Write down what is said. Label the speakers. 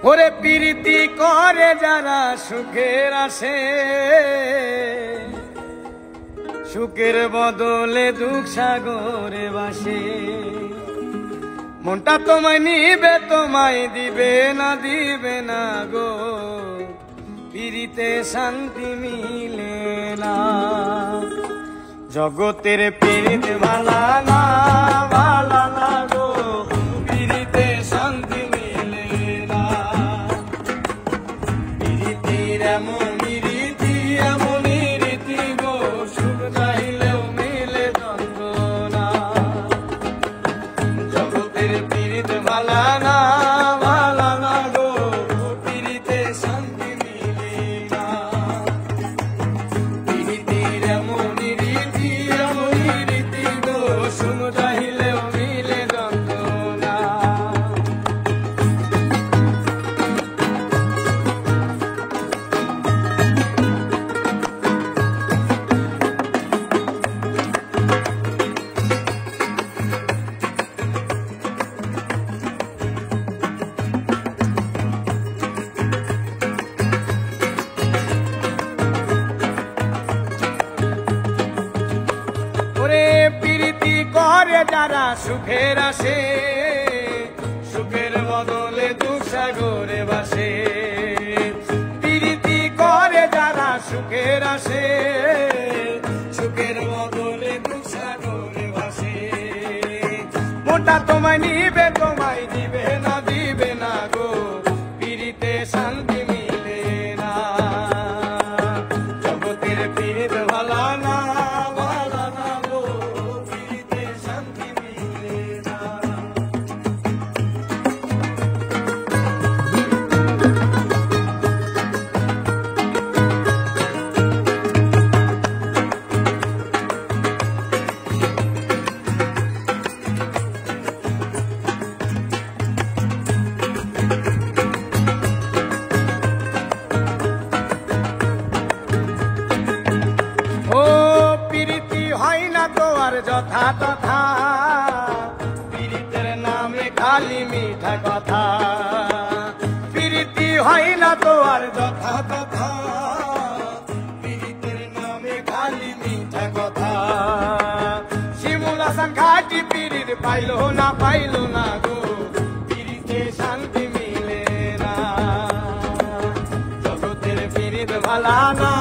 Speaker 1: ওরে প্রীতি করে যারা সুখের আসে, সুখের বদলে দুঃখ সাগরে বাসে। মনটা তোমায় নিবে তোমায় দিবে না গো, প্রীতিতে শান্তি মিলে না। জগতের প্রীতি ভালা না গো, প্রীতিতে শান্তি মিলে না। প্রীতির এমন রীতি গো, সুখ চাইলেও মিলে যন্ত্রণা। জগতের প্রীতি ভালা না গো, প্রীতিতে শান্তি মিলে না। প্রীতির এমন রীতি গো, সুখ চাইলেও মিলে যন্ত্রণা। প্রীতি করে যারা সুখের আসে, সুখের বদলে দুঃখ সাগরে বাসে। প্রীতি করে যারা সুখের আসে, সুখের বদলে দুঃখ সাগরে বাসে। মনটা তোমায় নিবে তোমায় দিবে না গো, প্রীতিতে শান্তি মিলে না। জগতের প্রীতি ভালা না গো, প্রীতিতে শান্তি মিলে না। যথা তথা প্রীতির নামে খালি মিঠা কথা। প্রীতি হয় না তো আর যথা তথা, প্রীতির নামে খালি মিঠা কথা। শিমুল হাসান খাটি প্রীত পাইলো না গো, প্রীতিতে শান্তি মিলে না। জগতের প্রীতি ভালা না